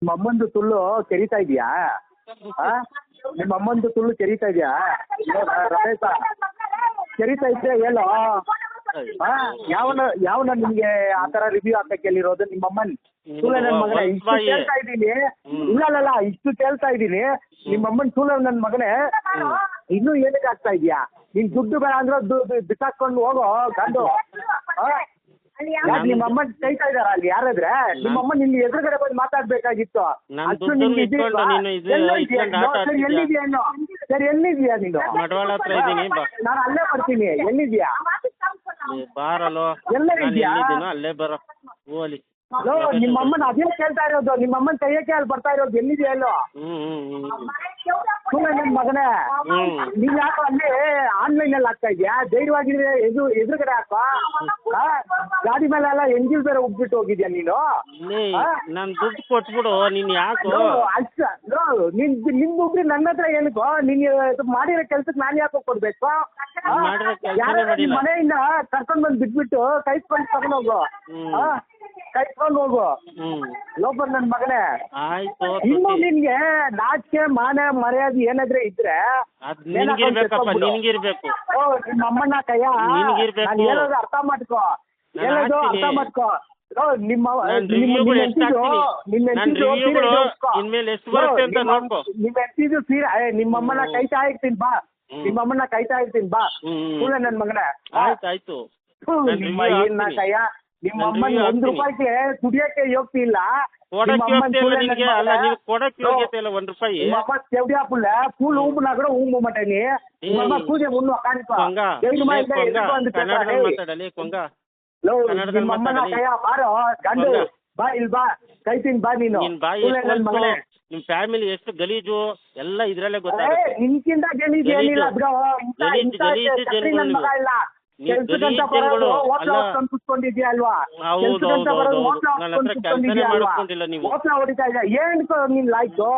ನಿಮ್ಮ ಅಮ್ಮಂದು ತುಳ್ಳು ಕೆರಿತಾ ಇದೆಯಾ? ನಿಮ್ಮ ಅಮ್ಮಂದು ತುಳ್ಳು ಕೆರಿತಾ ಇದೆಯಾ ರಮೇಶ? ಕೆರಿತಾ ಇದ್ರೆ ಹೇಳೋ. ಯಾವನ ನಿಮ್ಗೆ ಆ ತರ ರಿವ್ಯೂ ಹಾಕಕ್ಕೆ ಹೇಳಿರೋದು? ನಿಮ್ಮ ಅಮ್ಮನ್ ತುಳ್ಳ ನನ್ನ ಮಗನೇ ಇಷ್ಟು ಕೇಳ್ತಾ ಇದ್ದೀನಿ. ಇಲ್ಲ ಇಷ್ಟು ಕೇಳ್ತಾ ಇದ್ದೀನಿ. ನಿಮ್ಮ ಅಮ್ಮನ್ ತುಳ್ಳ ನನ್ನ ಮಗನೇ ಇನ್ನೂ ಏನಕ್ಕೆ ಆಗ್ತಾ ಇದೆಯಾ? ನಿನ್ ದುಡ್ಡು ಬೇಡ ಅಂದ್ರೆ ಬಿಸಾಕೊಂಡು ಹೋಗೋ ಗಂಡು. ನಿಮ್ಮ ಅಮ್ಮ ಕೈತಾ ಇದಾರ ಅಲ್ಲಿ ಯಾರಾದ್ರೆ? ನಿಮ್ಮ ಅಮ್ಮ ನಿನ್ನ ಎದುರುಗಡೆ ಬಂದು ಮಾತಾಡ್ಬೇಕಾಗಿತ್ತು. ಅಷ್ಟು ನಿಮ್ಗೆ ಸರಿ ಎಲ್ಲಿದ್ಯಾ ನೀನು? ನಾನು ಅಲ್ಲೇ ಬರ್ತೀನಿ. ಎಲ್ಲಿದ್ಯಾ? ಅಲ್ಲೇ ಬರೋ ನಿಮ್ಮ ಅಮ್ಮನ ಅದೇ ಕೇಳ್ತಾ ಇರೋದು. ನಿಮ್ಮ ಅಮ್ಮನ ಕೈಯಕ್ಕೆ ಅಲ್ಲಿ ಬರ್ತಾ ಇರೋದು. ಎಲ್ಲಿದೆಯಾ ಅಲ್ಲೋ ನನ್ನ ಮಗನೇ? ನೀನ್ ಯಾಕೋ ಅಲ್ಲಿ ಆನ್ಲೈನ್ ಅಲ್ಲಿ ಆಗ್ತಾ ಇದೆಯಾ? ಧೈರ್ಯವಾಗಿದ್ರೆ ಎದುರುಗಡೆ ಹಾಕೋ. ಗಾಡಿ ಮೇಲೆ ಎಲ್ಲ ಎಂಜಿಲ್ ಬೇರೆ ಉಗ್ಬಿಟ್ಟು ಹೋಗಿದ್ಯಾ ನೀನು? ನನ್ ದುಡ್ಡು ಕೊಟ್ಬಿಡು. ನೀನ್ ಯಾಕೋ ನಿನ್ ದುಡ್ಡು ನನ್ನ ಹತ್ರ ಏನಕ್ಕೋ? ನೀನ್ ಮಾಡಿರೋ ಕೆಲ್ಸಕ್ಕೆ ನಾನು ಯಾಕೋ ಕೊಡ್ಬೇಕು? ಮನೆಯಿಂದ ಕರ್ಕೊಂಡ್ ಬಂದು ಬಿಟ್ಬಿಟ್ಟು ಕೈಸ್ಕೊಂಡು ತಗೊಂಡೋಗು. ಕೈಸ್ಕೊಂಡು ಹೋಗು ಲೋಪರ್ ನನ್ನ ಮಗನೇ. ಇನ್ನು ನಿನ್ಗೆ ನಾಚಿಕೆ ಮಾನ ಮರ್ಯಾದೆ ಏನಾದ್ರೆ ಇದ್ರೆ ನಿಮ್ಮ ಅಮ್ಮನ ಕೈಯ ನಾನು ಹೇಳೋದು ಅರ್ಥ ಮಾಡ್ಕೋ. ಹೇಳೋದು ಅರ್ಥ ಮಾಡ್ಕೋ. ನಿಮ್ಮ ಹೆಂಡತಿದು ಸೀರೆ ನಿಮ್ಮಮ್ಮನ ಕೈತಾ ಇರ್ತೀನಿ ಬಾ. ನಿಮ್ಮಮ್ಮನ ಕೈತಾ ಇರ್ತೀನಿ ಬಾ ನನ್ನ ಮಗನೇ. ಆಯ್ತು ನಿಮ್ಮ ಏನ ಕೈಯ ನಿಮ್ಮ ಅಮ್ಮನ ₹1 ದುಡಿಯಕ್ಕೆ ಯೋಗ್ತಿ ಇಲ್ಲ. పూలు ఊపునా కూడా ఊమటని పూజ ఉన్న ನಿಮ್ಮಮ್ಮನ ಕೈಯ ಬಾರೋ ಗಂಡು ಬಾ ಇಲ್ಲಿ ಬಾ ಕೈತೀನಿ ಬಾ ನೀನು. ನಿಮ್ ಫ್ಯಾಮಿಲಿ ಎಷ್ಟು ಗಲೀಜು ಎಲ್ಲ ಇದ್ರಲ್ಲೇ ಗೊತ್ತಾಗುತ್ತೆ. ನಿನ್ಕಿಂತ ಗಲೀಜು ಏನಿಲ್ಲ ಬಿಡೋ. ನನ್ನ ಮಗ ಇಲ್ಲ ಕೆಲ್ಸಕ್ಕಂತ ಬರೋದು ಹೋಟ್ಲ ಹೊತ್ಕೊಂಡು ಕುತ್ಕೊಂಡಿದ್ಯಾ ಅಲ್ವಾ? ಕೆಲ್ಸಕ್ಕಂತ ಬರೋದು ಹೋಟ್ಲ ಹೊತ್ಕೊಂಡು ಕುತ್ಕೊಂಡಿದ್ಯಾ ಅಲ್ವಾ? ಹೋಟ್ಲ ಹೊಡಿತಾ ಇದ್ಯಾ? ಏನ್ಕೋ ನೀನ್ ಲಾಯ್ಕು